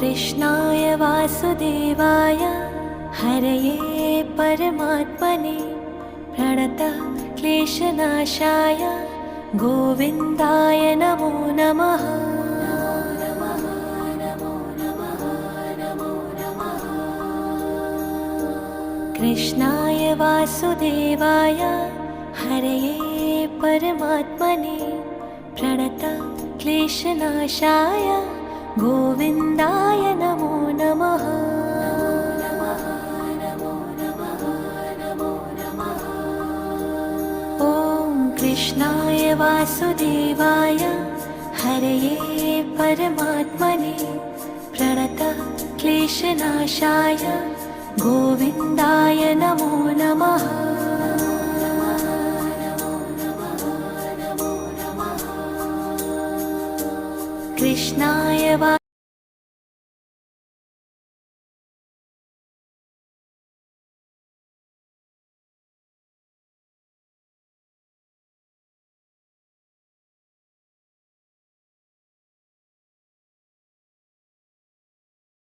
कृष्णाय वासुदेवाय हरये परमात्मने प्रणतः क्लेशनाशाय गोविन्दाय नमो नमः। कृष्णाय वासुदेवाय हरये परमात्मने प्रणतः क्लेशनाशाय गोविन्दाय नमो नमः। ॐ कृष्णाय वासुदेवाय हरये परमात्मने प्रणतः क्लेशनाशाय गोविन्दाय नमो नमः। कृष्णाय